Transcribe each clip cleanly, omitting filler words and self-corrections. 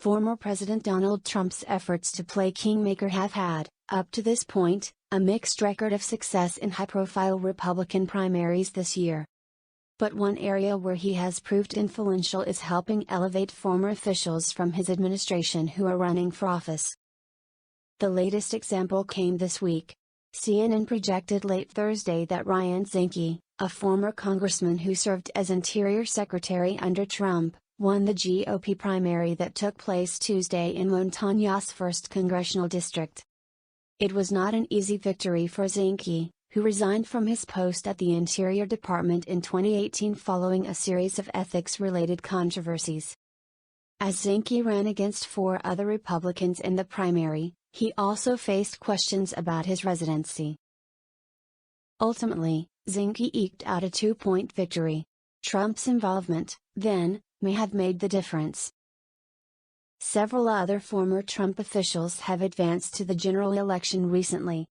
Former President Donald Trump's efforts to play kingmaker have had, up to this point, a mixed record of success in high-profile Republican primaries this year. But one area where he has proved influential is helping elevate former officials from his administration who are running for office. The latest example came this week. CNN projected late Thursday that Ryan Zinke, a former congressman who served as Interior Secretary under Trump, won the GOP primary that took place Tuesday in Montaña's 1st Congressional District. It was not an easy victory for Zinke, who resigned from his post at the Interior Department in 2018 following a series of ethics-related controversies. As Zinke ran against 4 other Republicans in the primary, he also faced questions about his residency. Ultimately, Zinke eked out a 2-point victory. Trump's involvement, then, may have made the difference. Several other former Trump officials have advanced to the general election recently.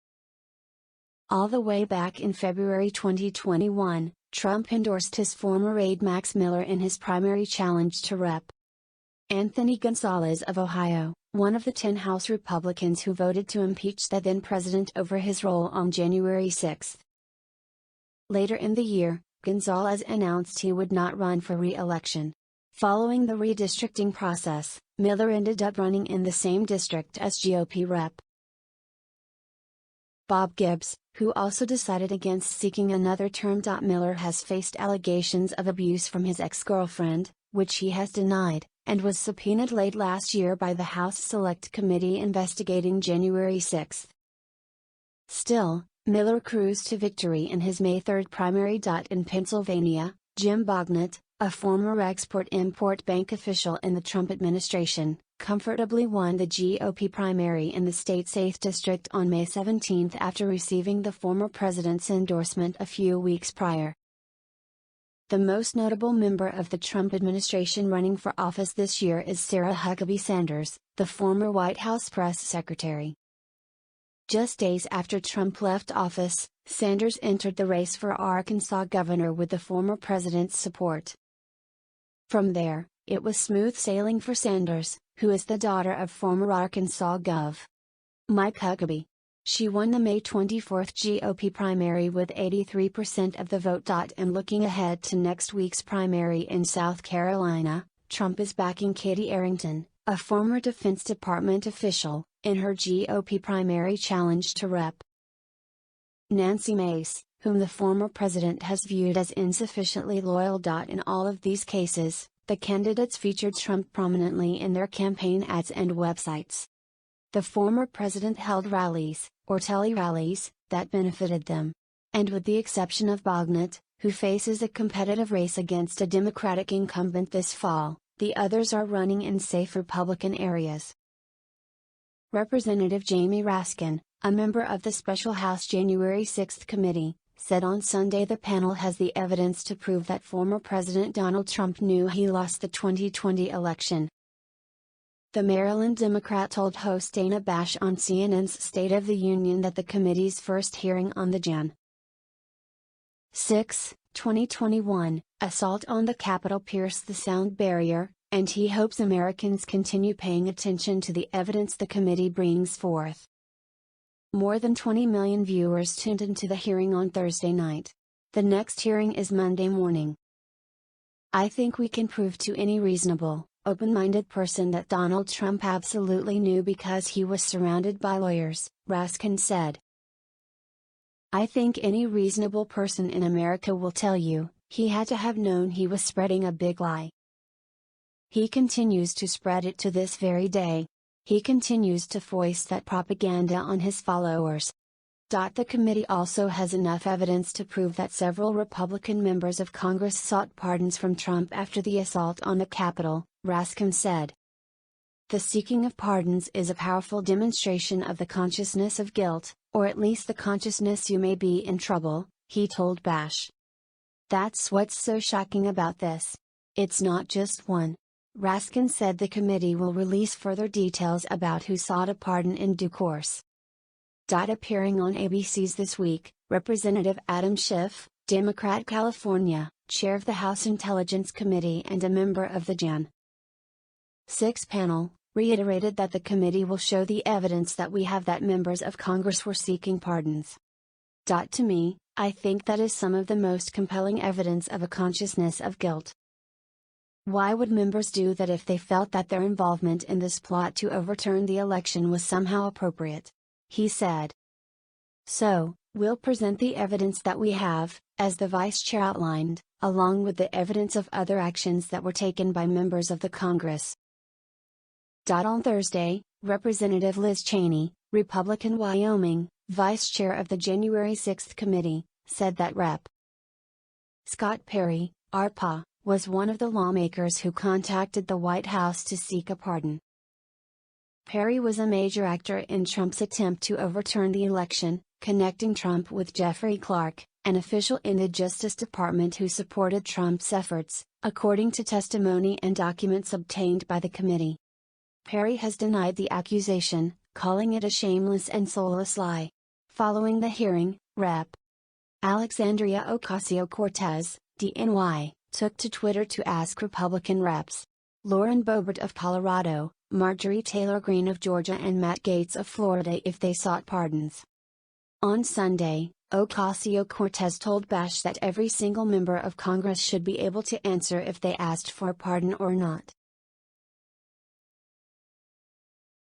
All the way back in February 2021, Trump endorsed his former aide Max Miller in his primary challenge to Rep. Anthony Gonzalez of Ohio, one of the 10 House Republicans who voted to impeach the then-president over his role on January 6. Later in the year, Gonzalez announced he would not run for re-election. Following the redistricting process, Miller ended up running in the same district as GOP Rep. Bob Gibbs, who also decided against seeking another term. Miller has faced allegations of abuse from his ex-girlfriend, which he has denied, and was subpoenaed late last year by the House Select Committee investigating January 6. Still, Miller cruised to victory in his May 3 primary. In Pennsylvania, Jim Bognett, a former Export-Import Bank official in the Trump administration, comfortably won the GOP primary in the state's 8th district on May 17 after receiving the former president's endorsement a few weeks prior. The most notable member of the Trump administration running for office this year is Sarah Huckabee Sanders, the former White House press secretary. Just days after Trump left office, Sanders entered the race for Arkansas governor with the former president's support. From there, it was smooth sailing for Sanders, who is the daughter of former Arkansas Gov. Mike Huckabee. She won the May 24 GOP primary with 83% of the vote. And looking ahead to next week's primary in South Carolina, Trump is backing Katie Arrington, a former Defense Department official, in her GOP primary challenge to Rep. Nancy Mace, whom the former president has viewed as insufficiently loyal. In all of these cases, the candidates featured Trump prominently in their campaign ads and websites. The former president held rallies, or tele-rallies, that benefited them. And with the exception of Bognett, who faces a competitive race against a Democratic incumbent this fall, the others are running in safe Republican areas. Representative Jamie Raskin, a member of the Special House January 6 committee, said on Sunday the panel has the evidence to prove that former President Donald Trump knew he lost the 2020 election. The Maryland Democrat told host Dana Bash on CNN's State of the Union that the committee's first hearing on the Jan. 6, 2021, assault on the Capitol pierced the sound barrier, and he hopes Americans continue paying attention to the evidence the committee brings forth. More than 20 million viewers tuned into the hearing on Thursday night. The next hearing is Monday morning. I think we can prove to any reasonable, open-minded person that Donald Trump absolutely knew because he was surrounded by lawyers, Raskin said. I think any reasonable person in America will tell you, he had to have known he was spreading a big lie. He continues to spread it to this very day. He continues to foist that propaganda on his followers. The committee also has enough evidence to prove that several Republican members of Congress sought pardons from Trump after the assault on the Capitol, Raskin said. The seeking of pardons is a powerful demonstration of the consciousness of guilt, or at least the consciousness you may be in trouble, he told Bash. That's what's so shocking about this. It's not just one. Raskin said the committee will release further details about who sought a pardon in due course. Appearing on ABC's This Week, Representative Adam Schiff, Democrat California, chair of the House Intelligence Committee and a member of the Jan. 6 panel, reiterated that the committee will show the evidence that we have that members of Congress were seeking pardons. To me, I think that is some of the most compelling evidence of a consciousness of guilt. Why would members do that if they felt that their involvement in this plot to overturn the election was somehow appropriate? He said. So, we'll present the evidence that we have, as the vice chair outlined, along with the evidence of other actions that were taken by members of the Congress. On Thursday, Representative Liz Cheney, Republican Wyoming, vice chair of the January 6 committee, said that Rep. Scott Perry, RPA, was one of the lawmakers who contacted the White House to seek a pardon. Perry was a major actor in Trump's attempt to overturn the election, connecting Trump with Jeffrey Clark, an official in the Justice Department who supported Trump's efforts, according to testimony and documents obtained by the committee. Perry has denied the accusation, calling it a shameless and soulless lie. Following the hearing, Rep. Alexandria Ocasio-Cortez, DNY, took to Twitter to ask Republican Reps. Lauren Boebert of Colorado, Marjorie Taylor Greene of Georgia and Matt Gaetz of Florida if they sought pardons. On Sunday, Ocasio-Cortez told Bash that every single member of Congress should be able to answer if they asked for a pardon or not.